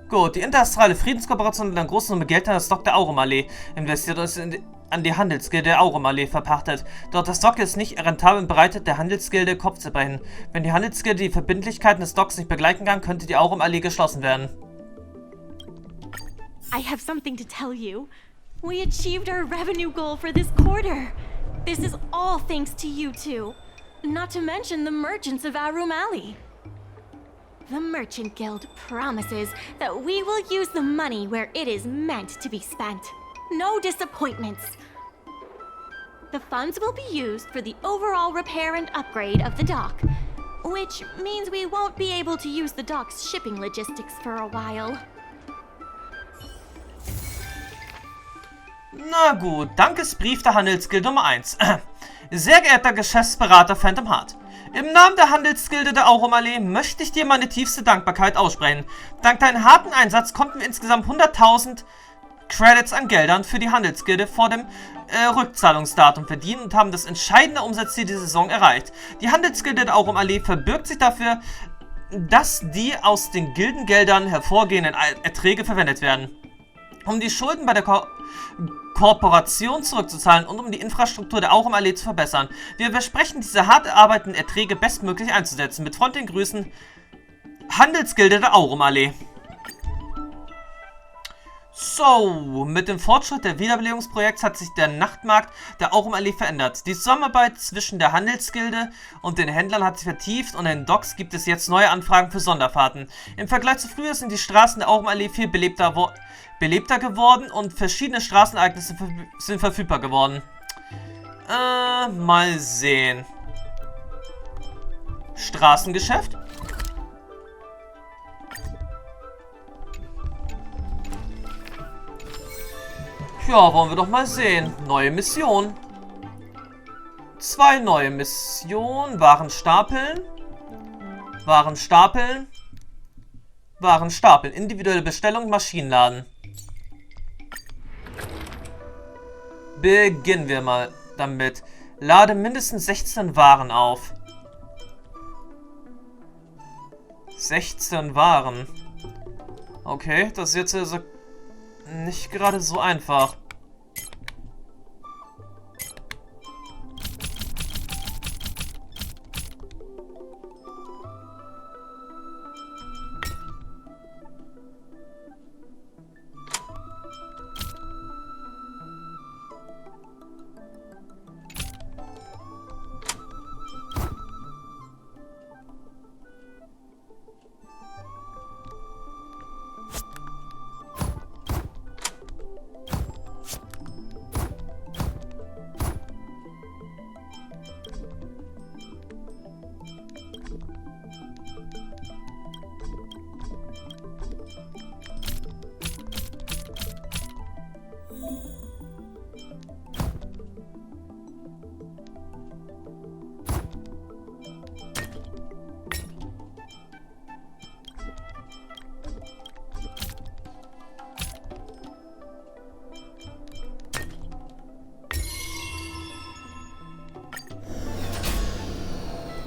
Gut, die internationale Friedenskooperation mit einer großen Summe Geld an das Dock der Aurumallee investiert und ist an die Handelsgilde der Aurumallee verpachtet. Dort das Dock ist nicht rentabel und bereitet der Handelsgilde Kopfzerbrechen. Wenn die Handelsgilde die Verbindlichkeiten des Docks nicht begleichen kann, könnte die Aurumallee geschlossen werden. I have something to tell you. We achieved our revenue goal for this quarter. This is all thanks to you two. Not to mention the merchants of Aurumallee. The Merchant Guild promises that we will use the money where it is meant to be spent. No disappointments. The funds will be used for the overall repair and upgrade of the dock, which means we won't be able to use the dock's shipping logistics for a while. Na gut, Dankesbrief der Handelsgilde Nummer 1. Sehr geehrter Geschäftsberater Phantom Heart. Im Namen der Handelsgilde der Aurumallee möchte ich dir meine tiefste Dankbarkeit aussprechen. Dank deinem harten Einsatz konnten wir insgesamt 100.000 Credits an Geldern für die Handelsgilde vor dem Rückzahlungsdatum verdienen und haben das entscheidende Umsatzziel dieser Saison erreicht. Die Handelsgilde der Aurumallee verbirgt sich dafür, dass die aus den Gildengeldern hervorgehenden Erträge verwendet werden, um die Schulden bei der Korporation zurückzuzahlen und um die Infrastruktur der Aurumallee zu verbessern. Wir versprechen, diese hart erarbeiteten Erträge bestmöglich einzusetzen. Mit freundlichen Grüßen, Handelsgilde der Aurumallee. So, mit dem Fortschritt der Wiederbelebungsprojekts hat sich der Nachtmarkt der Aurumallee verändert. Die Zusammenarbeit zwischen der Handelsgilde und den Händlern hat sich vertieft und in den Docks gibt es jetzt neue Anfragen für Sonderfahrten. Im Vergleich zu früher sind die Straßen der Aurumallee viel belebter geworden und verschiedene Straßenereignisse sind verfügbar geworden. Mal sehen. Straßengeschäft? Ja, wollen wir doch mal sehen. Neue Mission. 2 neue Missionen. Waren stapeln. Waren stapeln. Waren stapeln. Individuelle Bestellung, Maschinenladen. Beginnen wir mal damit. Lade mindestens 16 Waren auf. 16 Waren. Okay, das ist jetzt also nicht gerade so einfach.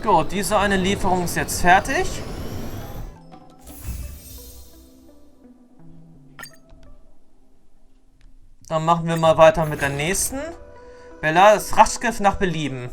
Gut, diese eine Lieferung ist jetzt fertig. Dann machen wir mal weiter mit der nächsten. Bella, das Frachtgriff nach Belieben.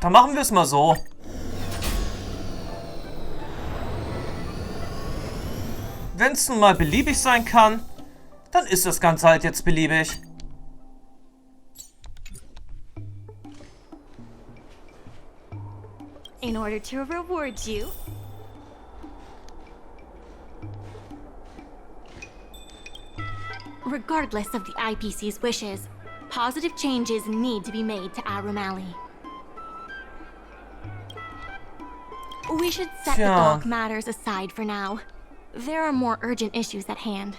Dann machen wir es mal so. Wenn es nun mal beliebig sein kann, dann ist das Ganze halt jetzt beliebig. In order to reward you, regardless of the IPC's wishes, positive changes need to be made to Aurum. We should set the dog matters aside for now. There are more urgent issues at hand.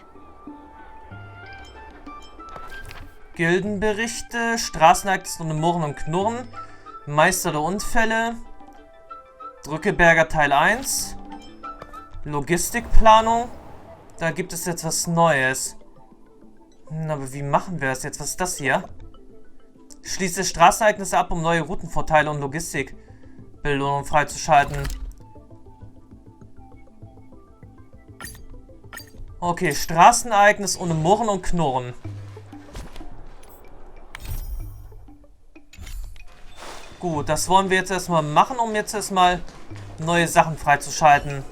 Gildenberichte, Straßenereignisse und Murren und Knurren, Meister der Unfälle, Drückeberger Teil 1, Logistikplanung. Da gibt es jetzt was Neues. Aber wie machen wir das jetzt? Was ist das hier? Schließe Straßenereignisse ab, um neue Routenvorteile und Logistikbelohnung freizuschalten. Okay, Straßenereignis ohne Murren und Knurren. Gut, das wollen wir jetzt erstmal machen, um jetzt erstmal neue Sachen freizuschalten.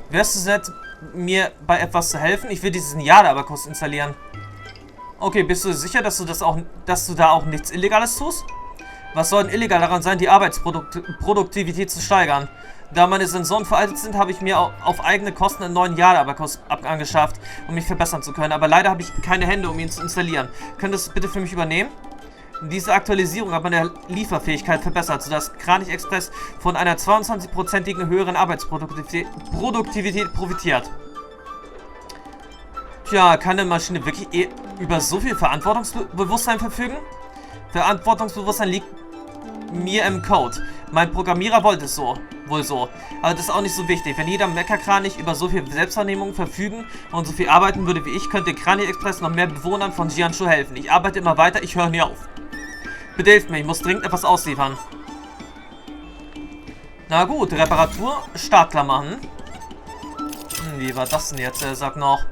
Wärst du nett, mir bei etwas zu helfen? Ich will diesen Jade-Abakus installieren. Okay, bist du sicher, dass du da auch nichts Illegales tust? Was soll denn illegal daran sein, die Arbeitsproduktivität zu steigern? Da meine Sensoren veraltet sind, habe ich mir auf eigene Kosten einen neuen Jade-Abakus angeschafft, um mich verbessern zu können. Aber leider habe ich keine Hände, um ihn zu installieren. Könntest du es bitte für mich übernehmen? Diese Aktualisierung hat meine Lieferfähigkeit verbessert, sodass Kranich Express von einer 22%igen höheren Arbeitsproduktivität profitiert. Tja, kann eine Maschine wirklich über so viel Verantwortungsbewusstsein verfügen? Verantwortungsbewusstsein liegt mir im Code. Mein Programmierer wollte es wohl so. Aber das ist auch nicht so wichtig. Wenn jeder Mecha-Kranich über so viel Selbstwahrnehmung verfügen und so viel arbeiten würde wie ich, könnte Kranich Express noch mehr Bewohnern von Jianshu helfen. Ich arbeite immer weiter, ich höre nie auf. Bitte hilft mir, ich muss dringend etwas ausliefern. Na gut, Reparatur, startklar machen. Wie war das denn jetzt? Er sagt noch.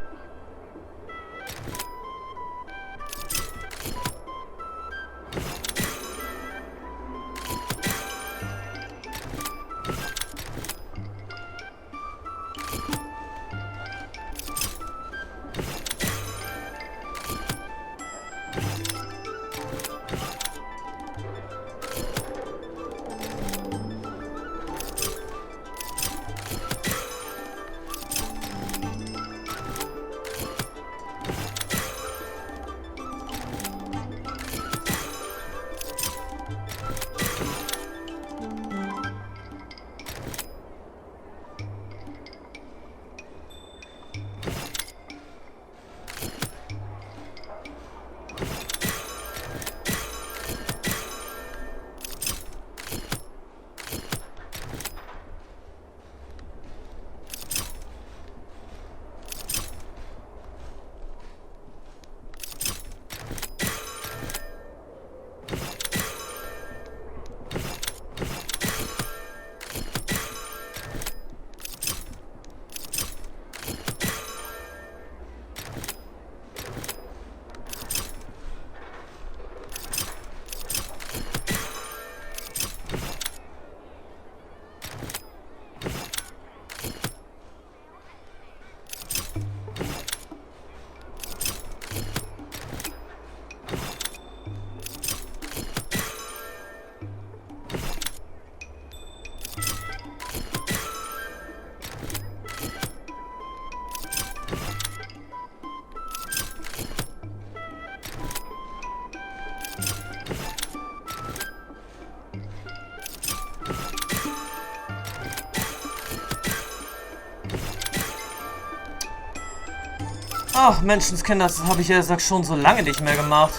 Ach, Menschenskinder, das habe ich ja gesagt schon so lange nicht mehr gemacht.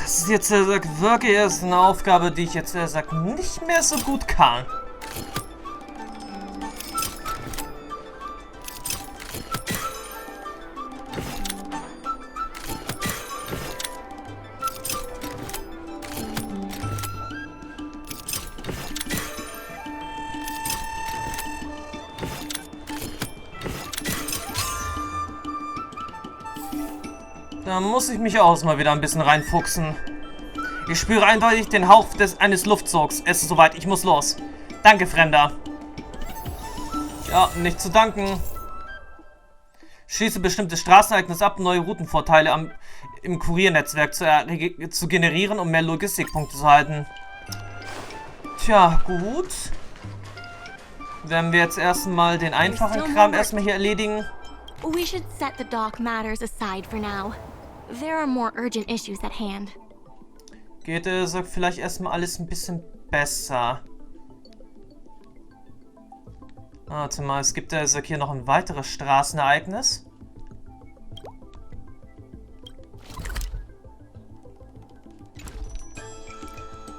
Das ist jetzt wirklich erst eine Aufgabe, die ich jetzt nicht mehr so gut kann. Da muss ich mich auch mal wieder ein bisschen reinfuchsen. Ich spüre eindeutig den Hauch eines Luftzugs. Es ist soweit, ich muss los. Danke, Fremder. Ja, nicht zu danken. Schließe bestimmte Straßenereignisse ab, neue Routenvorteile im Kuriernetzwerk zu generieren, um mehr Logistikpunkte zu halten. Tja, gut. Werden wir jetzt erstmal den einfachen Kram erstmal hier erledigen. We should set the dock matters aside for now. There are more urgent issues at hand. Geht es vielleicht erstmal alles ein bisschen besser. Warte mal, es gibt hier noch ein weiteres Straßenereignis.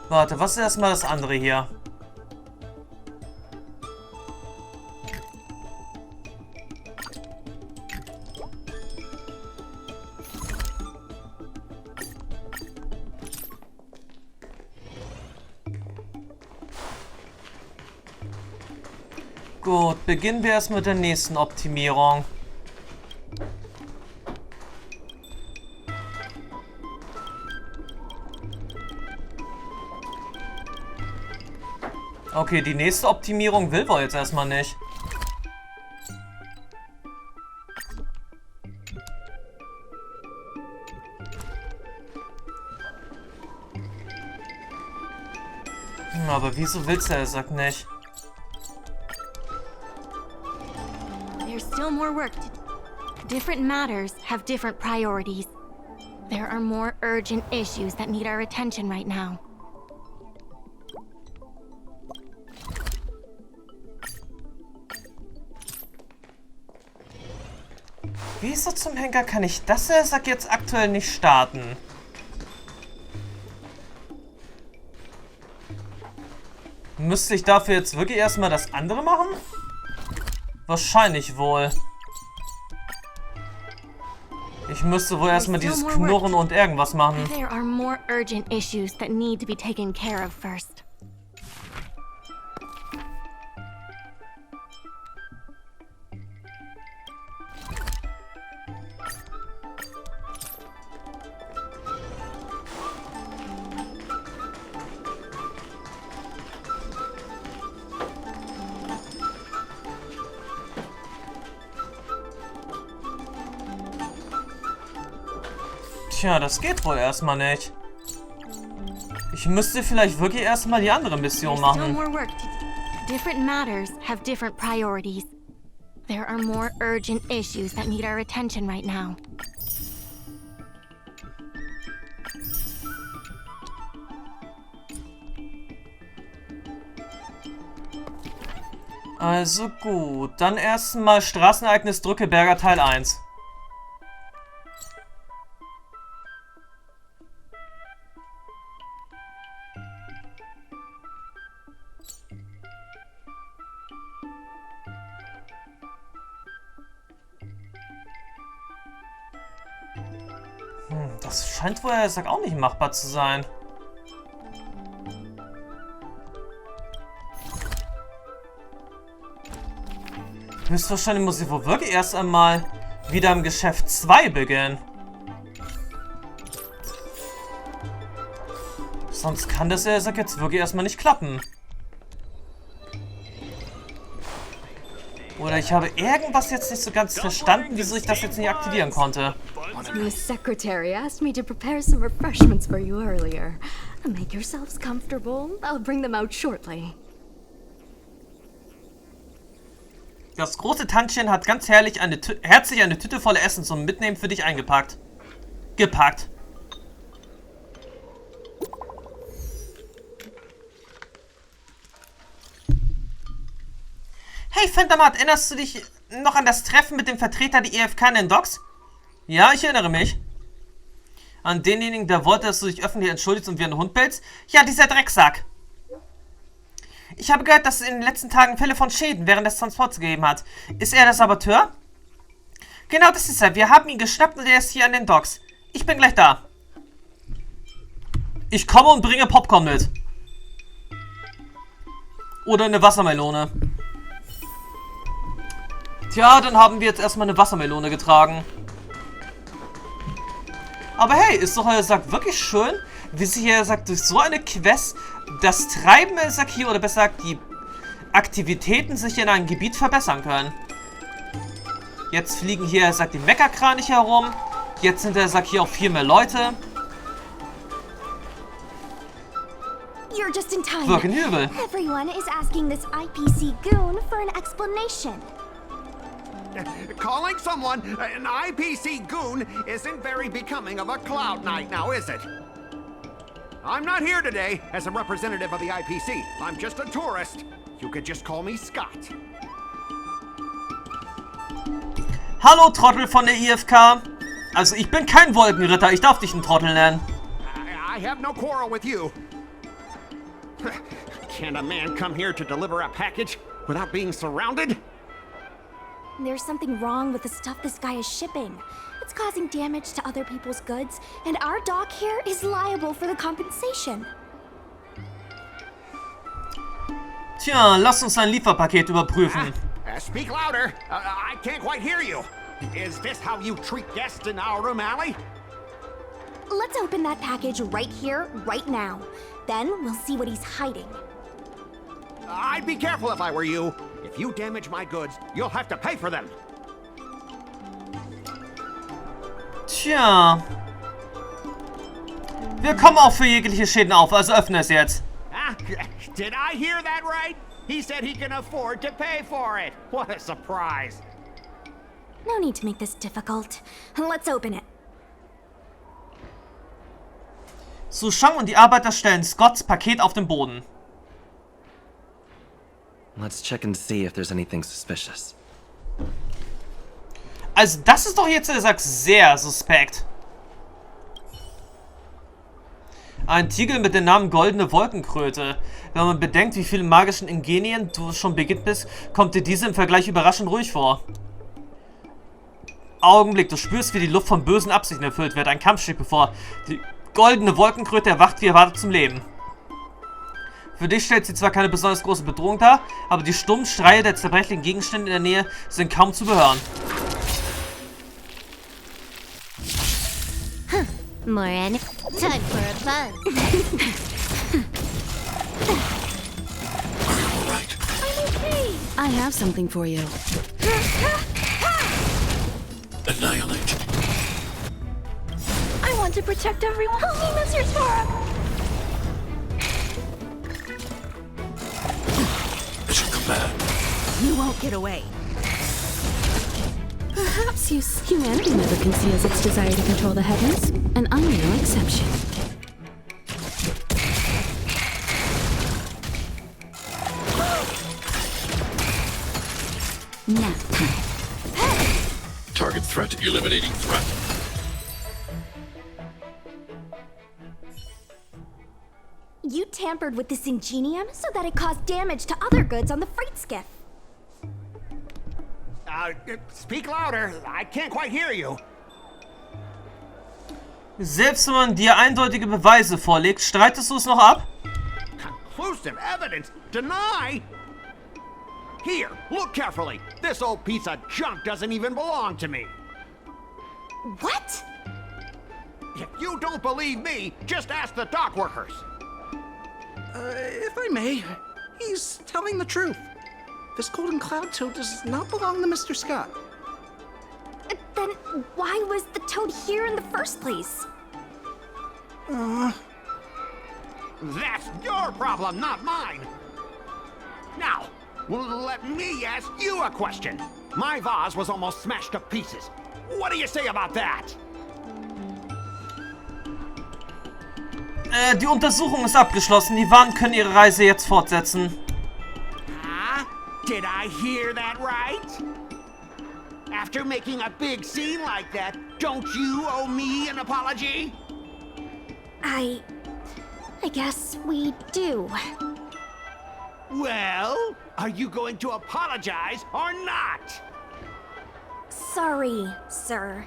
Warte, was ist erstmal das andere hier? Gut, beginnen wir erst mit der nächsten Optimierung. Okay, die nächste Optimierung will wohl jetzt erstmal nicht. Aber wieso willst du es nicht? There's still more work to do. Different matters have different priorities. There are more urgent issues that need our attention right now. Wieso zum Henker kann ich das jetzt aktuell nicht starten? Müsste ich dafür jetzt wirklich erstmal das andere machen? Wahrscheinlich wohl. Ich müsste wohl erstmal dieses Knurren und irgendwas machen. There are more urgent issues that need to be taken care of first. Tja, das geht wohl erstmal nicht. Ich müsste vielleicht wirklich erstmal die andere Mission machen. Different matters have different priorities. There are more urgent issues that need our attention right now. Also gut, dann erstmal Straßenereignis Drückeberger Teil 1. Das scheint wohl auch nicht machbar zu sein. Höchstwahrscheinlich muss ich wohl wirklich erst einmal wieder im Geschäft 2 beginnen. Sonst kann das jetzt wirklich erstmal nicht klappen. Oder ich habe irgendwas jetzt nicht so ganz verstanden, wieso ich das jetzt nicht aktivieren konnte. My secretary asked me to prepare some refreshments for you earlier. Make yourselves comfortable. I'll bring them out shortly. Das große Tantchen hat ganz herzlich eine Tüte voller Essen zum Mitnehmen für dich eingepackt. Gepackt. Hey, Phantomat, erinnerst du dich noch an das Treffen mit dem Vertreter der IFK in den Docks? Ja, ich erinnere mich. An denjenigen, der wollte, dass du dich öffentlich entschuldigst und wie ein Hund bellst? Ja, dieser Drecksack. Ich habe gehört, dass es in den letzten Tagen Fälle von Schäden während des Transports gegeben hat. Ist er der Saboteur? Genau, das ist er. Wir haben ihn geschnappt und er ist hier an den Docks. Ich bin gleich da. Ich komme und bringe Popcorn mit. Oder eine Wassermelone. Tja, dann haben wir jetzt erstmal eine Wassermelone getragen. Aber hey, ist doch, sagt, wirklich schön, wie sich hier sagt, durch so eine Quest das Treiben, sagt hier, oder besser gesagt, die Aktivitäten sich in einem Gebiet verbessern können. Jetzt fliegen hier, sagt, die Meckerkraniche herum. Jetzt sind, sagt, hier auch viel mehr Leute. You're just in time. Wirken übel. Everyone is asking this IPC goon for an explanation. Calling someone an IPC goon isn't very becoming of a Cloud Knight now, is it? I'm not here today as a representative of the IPC. I'm just a tourist. You could just call me Scott. Hallo, Trottel von der IFK. Also, ich bin kein Wolkenritter. Ich darf dich einen Trottel nennen. I have no quarrel with you. Can't a man come here to deliver a package without being surrounded? There's something wrong with the stuff this guy is shipping. It's causing damage to other people's goods, and our dock here is liable for the compensation. Tja, lass uns ein Lieferpaket überprüfen. Speak louder. I can't quite hear you. Is this how you treat guests in our room alley? Let's open that package right here, right now. Then we'll see what he's hiding. I'd be careful if I were you. If you damage my goods, you'll have to pay for them. Tja. Wir kommen auch für jegliche Schäden auf, also öffne es jetzt. Did I hear that right? He said he can afford to pay for it. What a surprise. No need to make this difficult. Let's open it. Su Shang und die Arbeiter stellen Scotts Paket auf den Boden. Let's check and see if there's anything suspicious. Also das ist doch jetzt, sagt, sehr suspekt. Ein Titel mit dem Namen Goldene Wolkenkröte. Wenn man bedenkt, wie viele magischen Ingenien du schon beginnt bist, kommt dir diese im Vergleich überraschend ruhig vor. Augenblick, du spürst, wie die Luft von bösen Absichten erfüllt wird. Ein Kampf steht bevor. Die goldene Wolkenkröte erwacht wie erwartet zum Leben. Für dich stellt sie zwar keine besonders große Bedrohung dar, aber die stummen Schreie der zerbrechlichen Gegenstände in der Nähe sind kaum zu hören. Moran, time for a fun. Are you all right? I'm okay. I have something for you. Annihilate. I want to protect everyone. Help me, Mr. Spora. Mission command. You won't get away. Perhaps humanity never conceals its desire to control the heavens, and I'm no exception. Nap time. Target threat eliminating threat. You tampered with this ingenium so that it caused damage to other goods on the freight skiff. Speak louder. I can't quite hear you. Selbst wenn man dir eindeutige Beweise vorlegt, streitest du es noch ab? Conclusive evidence? Deny? Here, look carefully. This old piece of junk doesn't even belong to me. What? If you don't believe me, just ask the dock workers. If I may, he's telling the truth. This golden cloud toad does not belong to Mr. Scott. Then why was the toad here in the first place? That's your problem, not mine. Now, let me ask you a question. My vase was almost smashed to pieces. What do you say about that? Die Untersuchung ist abgeschlossen. Die Waren können ihre Reise jetzt fortsetzen. Did I hear that right? After making a big scene like that, don't you owe me an apology? I guess we do. Well, are you going to apologize or not? Sorry, sir.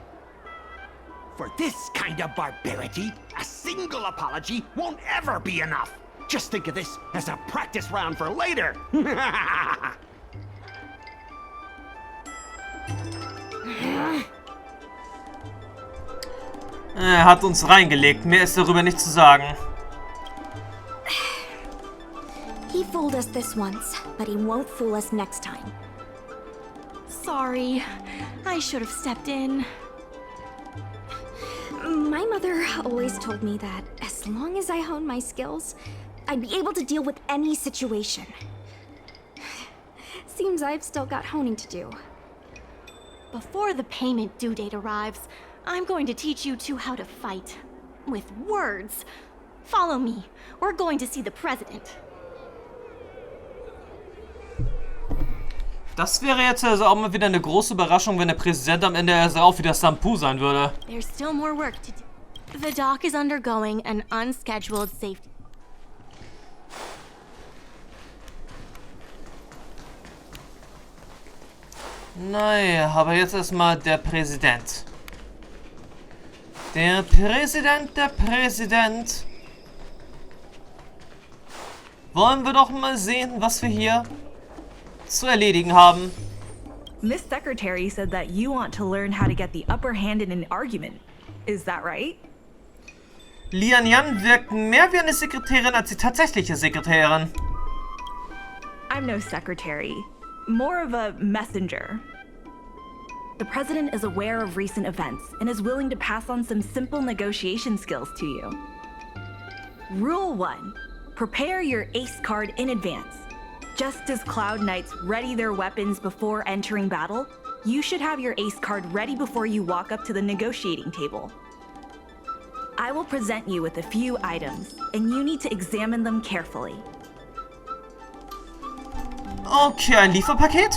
For this kind of barbarity, a single apology won't ever be enough. Just think of this as a practice round for later. Er hat uns reingelegt. Mehr ist darüber nicht zu sagen. He fooled us this once, but he won't fool us next time. Sorry. I should have stepped in. My mother always told me that as long as I hone my skills, I'd be able to deal with any situation. Seems I've still got honing to do. Before the payment due date arrives, I'm going to teach you two how to fight. With words. Follow me. We're going to see the president. Das wäre jetzt also auch mal wieder eine große Überraschung, wenn der Präsident am Ende also auch wieder Sampu sein würde. There's still more work to do. The dock is undergoing an unscheduled safety. Naja, aber jetzt erstmal der Präsident. Der Präsident. Wollen wir doch mal sehen, was wir hier zu erledigen haben. Miss Secretary said that you want to learn how to get the upper hand in an argument. Is that right? Lian Yan wirkt mehr wie eine Sekretärin als die tatsächliche Sekretärin. I'm no secretary, more of a messenger. The president is aware of recent events and is willing to pass on some simple negotiation skills to you. Rule 1. Prepare your ace card in advance. Just as Cloud Knights ready their weapons before entering battle, you should have your ace card ready before you walk up to the negotiating table. I will present you with a few items, and you need to examine them carefully. Okay, ein Lieferpaket?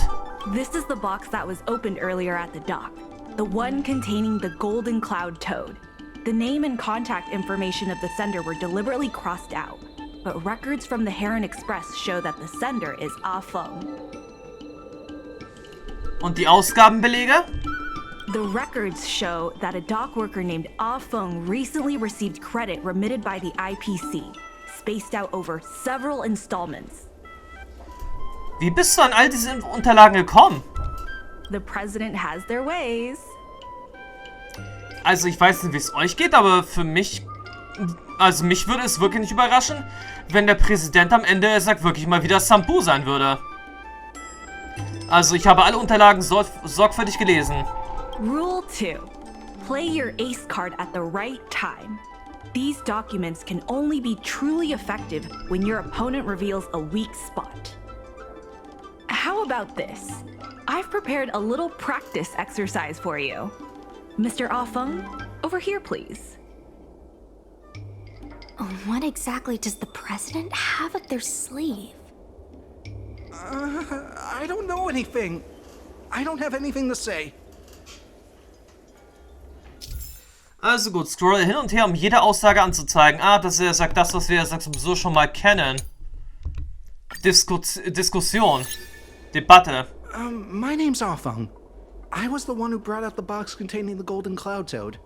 This is the box that was opened earlier at the dock, the one containing the Golden Cloud Toad. The name and contact information of the sender were deliberately crossed out, but records from the Heron Express show that the sender is Feng. Und die Ausgabenbelege? The records show that a dock worker named Feng recently received credit remitted by the IPC, spaced out over several installments. Wie bist du an all diese Unterlagen gekommen? The president has their ways. Also ich weiß nicht, wie es euch geht, aber für mich... Also mich würde es wirklich nicht überraschen, wenn der Präsident am Ende, er sagt, wirklich mal wieder Sampu sein würde. Also ich habe alle Unterlagen sorgfältig gelesen. Rule 2. Play your ace card at the right time. These documents can only be truly effective when your opponent reveals a weak spot. How about this? I've prepared a little practice exercise for you. Mr. Feng, over here, please. What exactly does the president have up their sleeve? I don't know anything. I don't have anything to say. Also gut, scroll hin und her, um jede Aussage anzuzeigen. Dass er sagt, das, was wir sowieso schon mal kennen. Diskussion. Debatte. My name's Feng. I was the one who brought out the box containing the Golden Cloud Toad.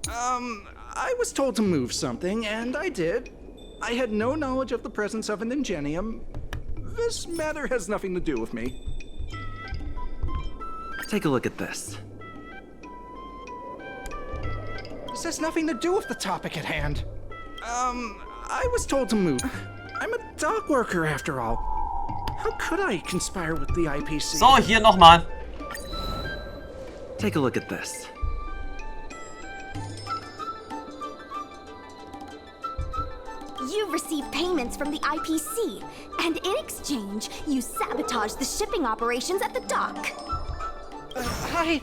I was told to move something, and I did. I had no knowledge of the presence of an ingenium. This matter has nothing to do with me. Take a look at this. This has nothing to do with the topic at hand. I was told to move. I'm a dock worker after all. How could I conspire with the IPC? So, hier nochmal. Take a look at this. You received payments from the IPC, and in exchange, you sabotaged the shipping operations at the dock. Hi.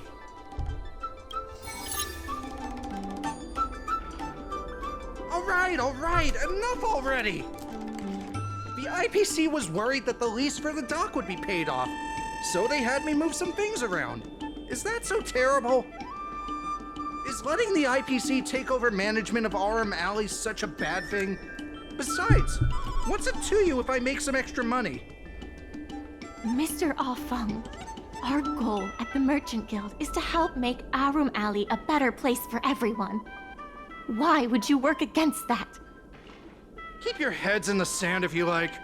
All right, enough already! The IPC was worried that the lease for the dock would be paid off, so they had me move some things around. Is that so terrible? Is letting the IPC take over management of RM Alley such a bad thing? Besides, what's it to you if I make some extra money? Mr. Ah-Feng, our goal at the Merchant Guild is to help make Routen Alley a better place for everyone. Why would you work against that? Keep your heads in the sand if you like.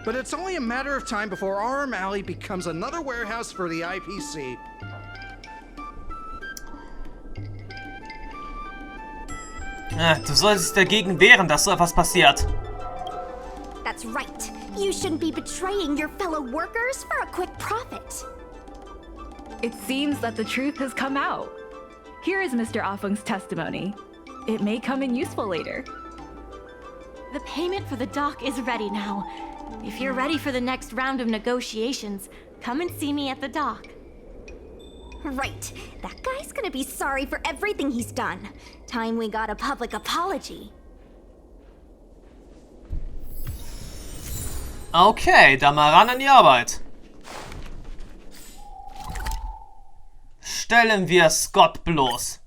But it's only a matter of time before RM Alley becomes another warehouse for the IPC. Du solltest dich dagegen wehren, dass so etwas passiert. That's right. You shouldn't be betraying your fellow workers for a quick profit. It seems that the truth has come out. Here is Mr. Ah-Feng's testimony. It may come in useful later. The payment for the dock is ready now. If you're ready for the next round of negotiations, come and see me at the dock. Right. That guy's gonna be sorry for everything he's done. Time we got a public apology. Okay, dann mal ran an die Arbeit. Stellen wir Skott bloß.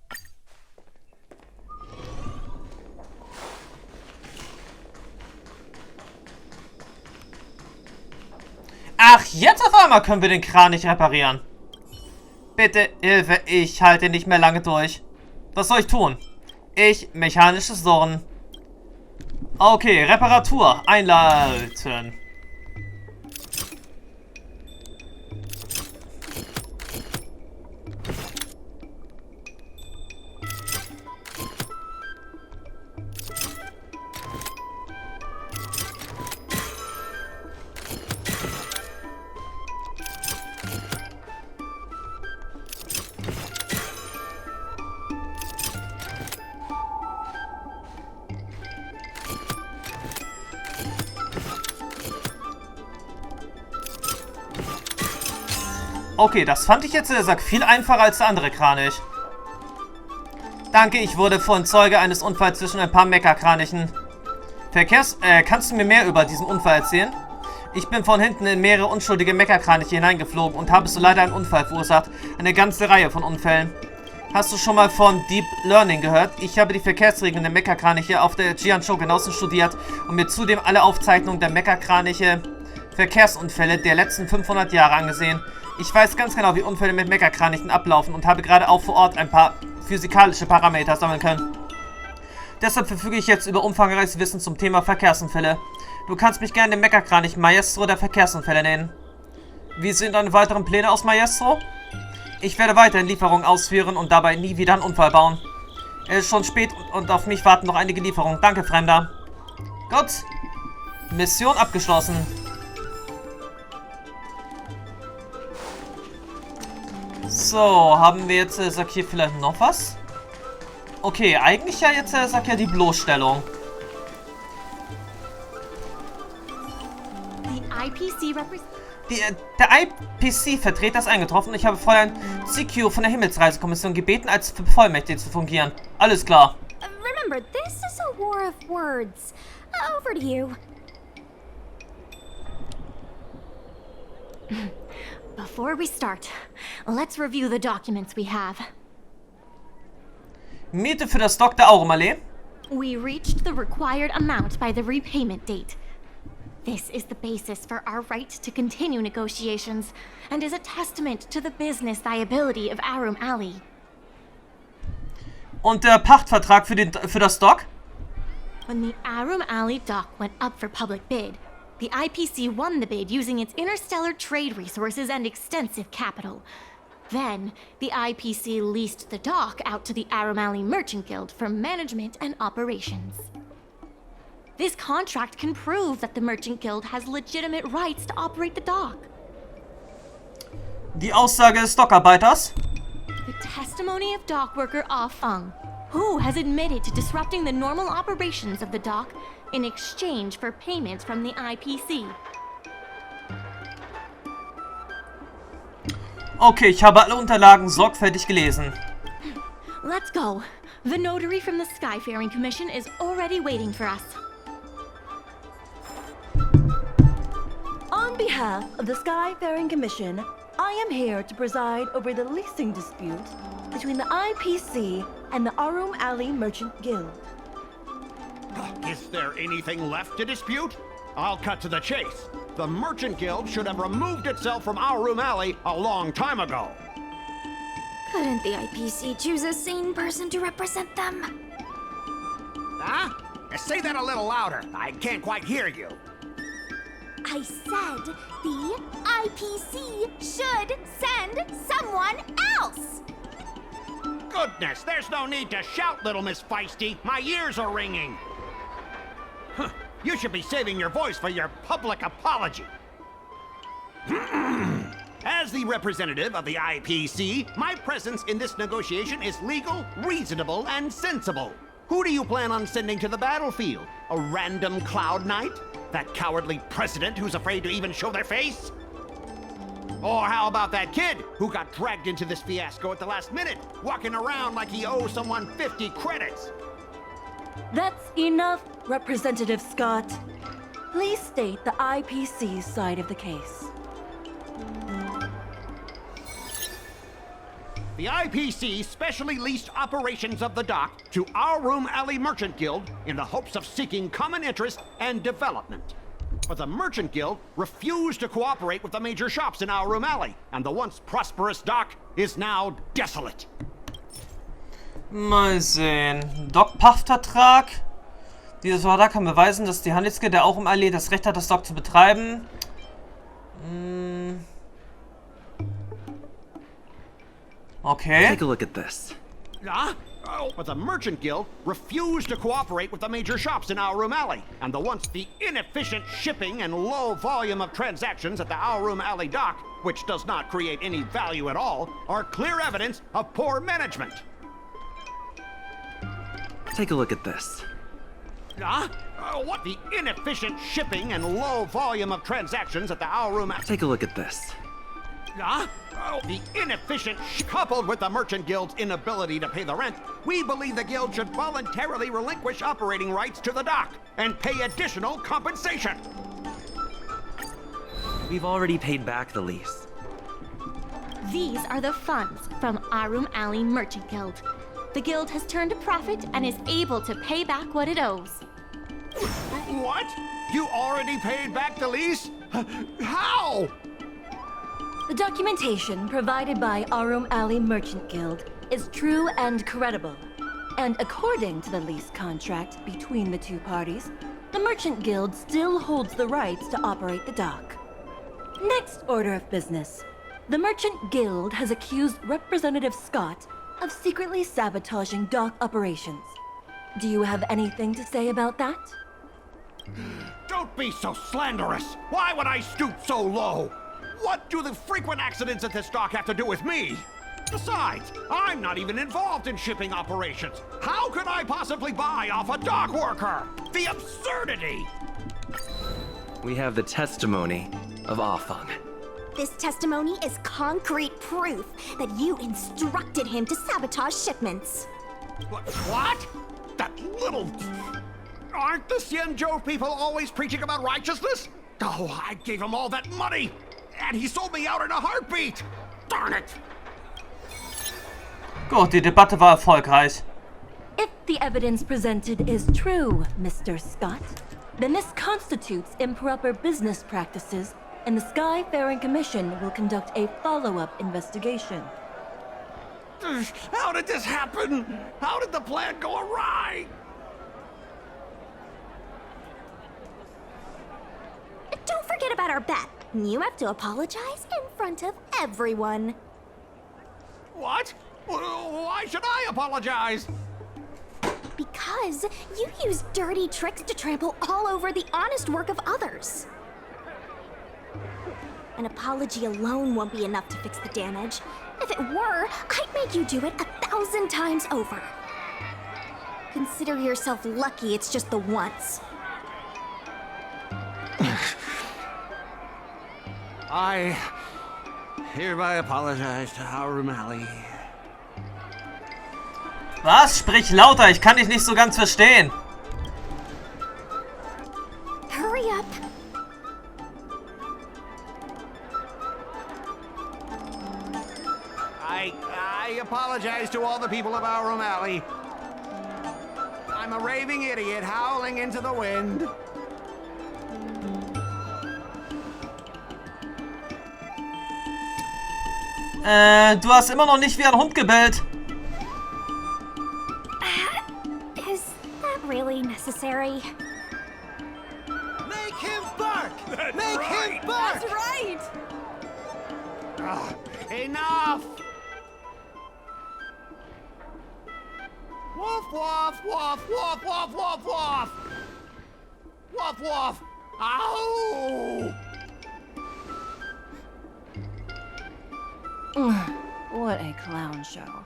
Ach, jetzt auf einmal können wir den Kran nicht reparieren. Bitte, Hilfe, ich halte nicht mehr lange durch. Was soll ich tun? Mechanisches Surren. Okay, Reparatur einleiten. Okay, das fand ich jetzt viel einfacher als der andere Kranich. Danke, ich wurde vorhin Zeuge eines Unfalls zwischen ein paar Mecha-Kranichen. Kannst du mir mehr über diesen Unfall erzählen? Ich bin von hinten in mehrere unschuldige Mecha-Kraniche hineingeflogen und habe so leider einen Unfall verursacht. Eine ganze Reihe von Unfällen. Hast du schon mal von Deep Learning gehört? Ich habe die Verkehrsregeln der Mecha-Kraniche auf der Jiansho genauestens studiert und mir zudem alle Aufzeichnungen der Mecha-Kraniche Verkehrsunfälle der letzten 500 Jahre angesehen. Ich weiß ganz genau, wie Unfälle mit Mecha-Kranichen ablaufen und habe gerade auch vor Ort ein paar physikalische Parameter sammeln können. Deshalb verfüge ich jetzt über umfangreiches Wissen zum Thema Verkehrsunfälle. Du kannst mich gerne den Mecha-Kranich Maestro der Verkehrsunfälle nennen. Wie sehen deine weiteren Pläne aus, Maestro? Ich werde weiterhin Lieferungen ausführen und dabei nie wieder einen Unfall bauen. Es ist schon spät und auf mich warten noch einige Lieferungen. Danke, Fremder. Gut. Mission abgeschlossen. So, haben wir jetzt, hier vielleicht noch was? Okay, eigentlich ja jetzt, ja die Bloßstellung. Der IPC-Vertreter ist eingetroffen und ich habe Fräulein CQ von der Himmelsreisekommission gebeten, als Bevollmächtigte zu fungieren. Alles klar. Remember, this is a war of words. Over to you. Before we start, let's review the documents we have. Miete für das Dock der Aurumallee. We reached the required amount by the repayment date. This is the basis for our right to continue negotiations and is a testament to the business viability of Routen Alley. Und der Pachtvertrag für das Dock? When the Routen Alley dock went up for public bid, the IPC won the bid using its interstellar trade resources and extensive capital. Then, the IPC leased the dock out to the Routen Alley Merchant Guild for management and operations. This contract can prove that the Merchant Guild has legitimate rights to operate the dock. Die Aussage des Dockarbeiters? The testimony of dock worker Ah-Feng, who has admitted to disrupting the normal operations of the dock in exchange for payments from the IPC. Okay, ich habe alle Unterlagen sorgfältig gelesen. Let's go. The notary from the Skyfaring Commission is already waiting for us. On behalf of the Skyfaring Commission, I am here to preside over the leasing dispute between the IPC and the Aurum Alley Merchant Guild. Is there anything left to dispute? I'll cut to the chase. The Merchant Guild should have removed itself from Aurum Alley a long time ago. Couldn't the IPC choose a sane person to represent them? Huh? Say that a little louder. I can't quite hear you. I said the IPC should send someone else! Goodness, there's no need to shout, little Miss Feisty. My ears are ringing. Huh. You should be saving your voice for your public apology. As the representative of the IPC, my presence in this negotiation is legal, reasonable, and sensible. Who do you plan on sending to the battlefield? A random Cloud Knight? That cowardly president who's afraid to even show their face? Or how about that kid who got dragged into this fiasco at the last minute, walking around like he owes someone 50 credits? That's enough, Representative Scott. Please state the IPC's side of the case. The IPC specially leased operations of the dock to Aurum Alley Merchant Guild in the hopes of seeking common interest and development. But the Merchant Guild refused to cooperate with the major shops in Aurum Alley, and the once prosperous dock is now desolate. Mal sehen. Dock-Pachtvertrag. Dieses Vertrag kann beweisen, dass die Handelsgilde der Aurum Allee das Recht hat, das Dock zu betreiben. Okay. Take a look at this. But the Merchant Guild refused to cooperate with the major shops in Aurum Alley, and the inefficient shipping and low volume of transactions at the Aurum Alley dock, which does not create any value at all, are clear evidence of poor management. Take a look at this. What? The inefficient shipping and low volume of transactions at the Aurum Alley. Take a look at this. The inefficient coupled with the Merchant Guild's inability to pay the rent, we believe the guild should voluntarily relinquish operating rights to the dock and pay additional compensation. We've already paid back the lease. These are the funds from Aurum Alley Merchant Guild. The guild has turned a profit and is able to pay back what it owes. What? You already paid back the lease? How? The documentation provided by Aurum Alley Merchant Guild is true and credible. And according to the lease contract between the two parties, the Merchant Guild still holds the rights to operate the dock. Next order of business. The Merchant Guild has accused Representative Scott of secretly sabotaging dock operations. Do you have anything to say about that? Don't be so slanderous! Why would I stoop so low? What do the frequent accidents at this dock have to do with me? Besides, I'm not even involved in shipping operations. How could I possibly buy off a dock worker? The absurdity! We have the testimony of Afang. This testimony is concrete proof that you instructed him to sabotage shipments. What? That little... Aren't the Xianzhou people always preaching about righteousness? Oh, I gave him all that money! And he sold me out in a heartbeat! Darn it! Gut, die Debatte war erfolgreich. If the evidence presented is true, Mr. Scott, then this constitutes improper business practices, and the Skyfaring Commission will conduct a follow-up investigation. How did this happen? How did the plan go awry? Don't forget about our bet. You have to apologize in front of everyone. What? Why should I apologize? Because you use dirty tricks to trample all over the honest work of others. An apology alone won't be enough to fix the damage. If it were, I'd make you do it 1,000 times over. Consider yourself lucky it's just the once. I hereby apologize to Aurum Alley. Was? Sprich lauter, ich kann dich nicht so ganz verstehen. Hurry up. I apologize. apologize to all the people of Aurum Alley. I'm a raving idiot howling into the wind. Du hast immer noch nicht wie ein Hund gebellt. Is that really necessary? Make him bark! Make him bark! That's right! Enough! Woof, woof, woof, woof, woof, woof, woof! Woof, woof! Ow! What a clown show.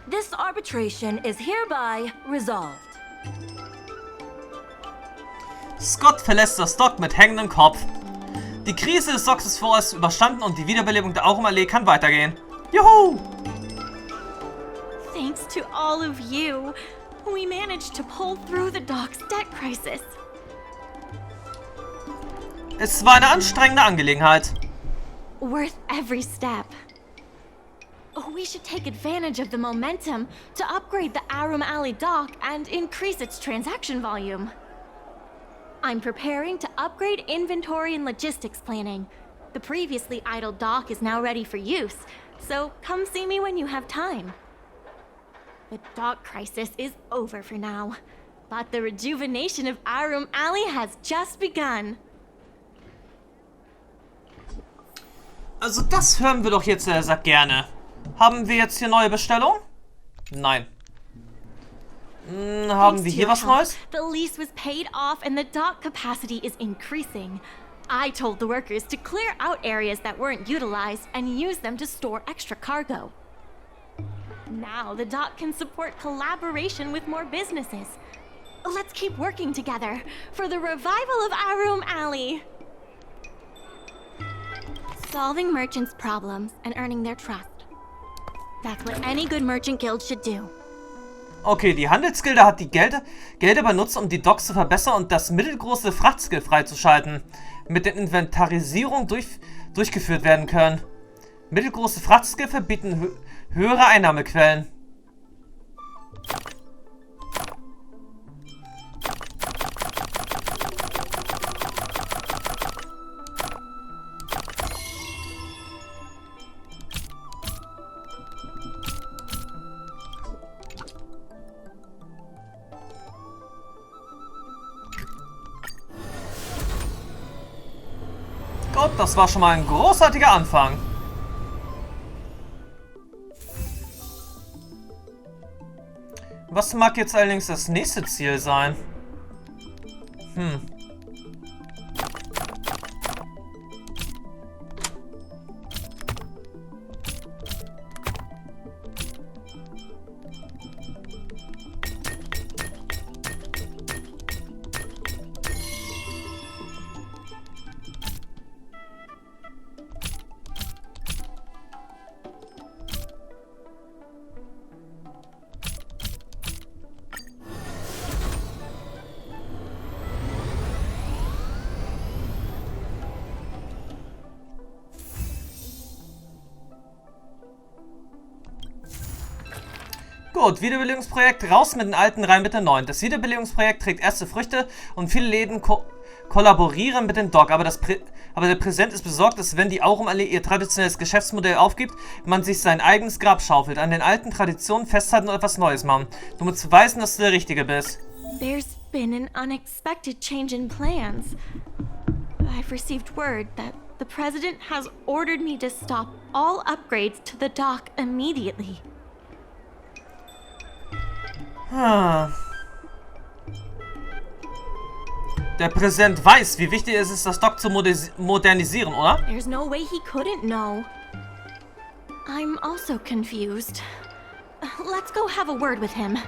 This arbitration is hereby resolved. Scott verlässt das Dock mit hängendem Kopf. Die Krise des Docks ist vorerst überstanden und die Wiederbelebung der Aurum-Allee kann weitergehen. Juhu! Thanks to all of you, we managed to pull through the dock's debt crisis. Es war eine anstrengende Angelegenheit. Worth every step. We should take advantage of the momentum to upgrade the Aurum Alley dock and increase its transaction volume. I'm preparing to upgrade inventory and logistics planning. The previously idle dock is now ready for use, so come see me when you have time. The dock crisis is over for now, but the rejuvenation of Aurum Alley has just begun. Also das hören wir doch jetzt sehr gerne. Haben wir jetzt hier neue Bestellungen? Nein. Haben wir hier was Neues? The lease was paid off and the dock capacity is increasing. I told the workers to clear out areas that weren't utilized and use them to store extra cargo. Now the dock can support collaboration with more businesses. Let's keep working together for the revival of Aurum Alley. Solving merchants' problems and earning their trust. That's what any good merchant guild should do. Okay, die Handelsgilde hat die Gelder benutzt, um die Docks zu verbessern und das mittelgroße Frachtskill freizuschalten, mit den Inventarisierungen durchgeführt werden können. Mittelgroße Frachtskiffe bieten höhere Einnahmequellen. Gott, das war schon mal ein großartiger Anfang. Was mag jetzt allerdings das nächste Ziel sein? Gut, Wiederbelebungsprojekt, raus mit den Alten, rein mit den Neuen. Das Wiederbelebungsprojekt trägt erste Früchte und viele Läden kollaborieren mit dem Dock. Aber der Präsident ist besorgt, dass wenn die Aurum-Allee ihr traditionelles Geschäftsmodell aufgibt, man sich sein eigenes Grab schaufelt. An den alten Traditionen festhalten und etwas Neues machen. Du musst beweisen, dass du der Richtige bist. There's been an unexpected change in plans. I've received word that the President has ordered me to stop all upgrades to the dock immediately. Der Präsident weiß, wie wichtig es ist, das Dock zu modernisieren, oder? There's no way he couldn't know. I'm also confused. Let's go have a word with him.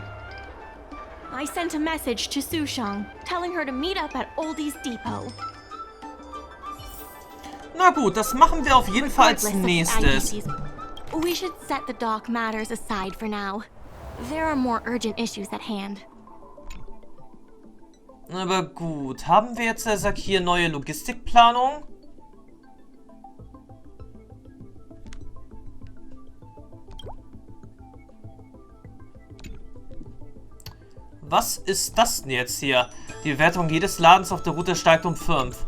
I sent a message to Sushang, telling her to meet up at Oldie's Depot. Na gut, das machen wir auf jeden Fall als nächstes. We should set the dock matters aside for now. There are more urgent issues at hand. Aber gut, haben wir jetzt hier neue Logistikplanung? Was ist das denn jetzt hier? Die Bewertung jedes Ladens auf der Route steigt um 5.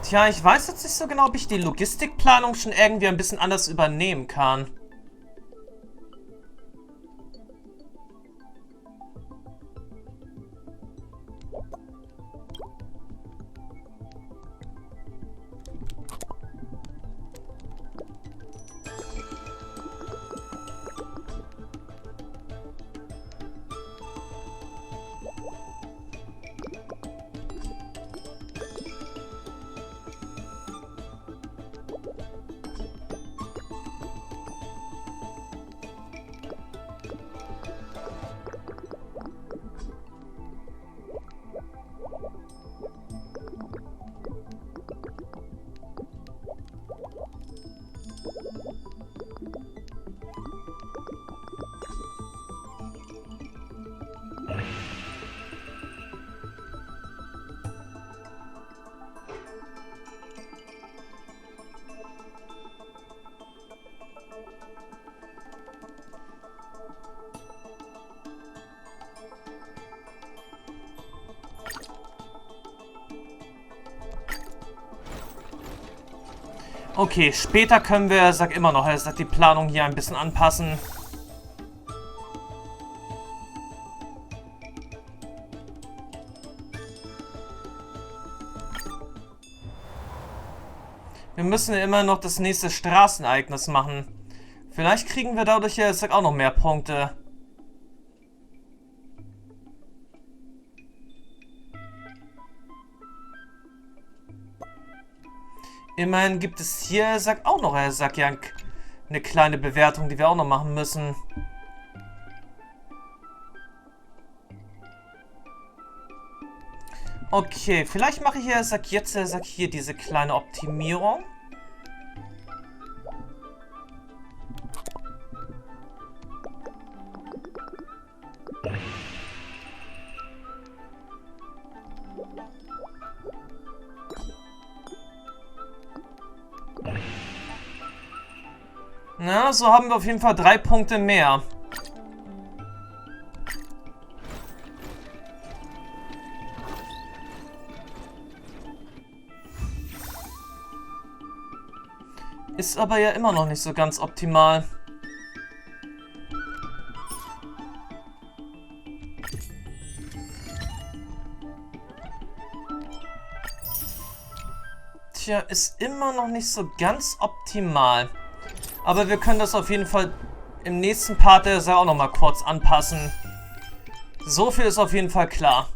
Tja, ich weiß jetzt nicht so genau, ob ich die Logistikplanung schon irgendwie ein bisschen anders übernehmen kann. Okay, später können wir, sag immer noch, die Planung hier ein bisschen anpassen. Wir müssen ja immer noch das nächste Straßenereignis machen. Vielleicht kriegen wir dadurch ja, auch noch mehr Punkte. Immerhin gibt es hier, auch noch, ja, eine kleine Bewertung, die wir auch noch machen müssen. Okay, vielleicht mache ich jetzt, hier diese kleine Optimierung. Na, so haben wir auf jeden Fall 3 Punkte mehr. Ist aber ja immer noch nicht so ganz optimal. Tja, ist immer noch nicht so ganz optimal. Aber wir können das auf jeden Fall im nächsten Part auch noch mal kurz anpassen. So viel ist auf jeden Fall klar.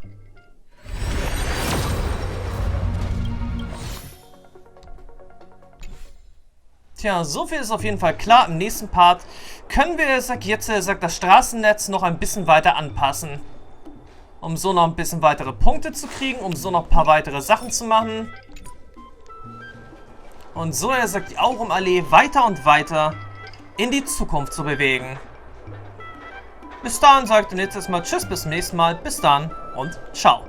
Tja, so viel ist auf jeden Fall klar. Im nächsten Part können wir jetzt das Straßennetz noch ein bisschen weiter anpassen. Um so noch ein bisschen weitere Punkte zu kriegen, um so noch ein paar weitere Sachen zu machen. Und so die Aurum-Allee weiter und weiter in die Zukunft zu bewegen. Bis dahin sagt ihr jetzt erstmal Tschüss, bis zum nächsten Mal. Bis dann und ciao.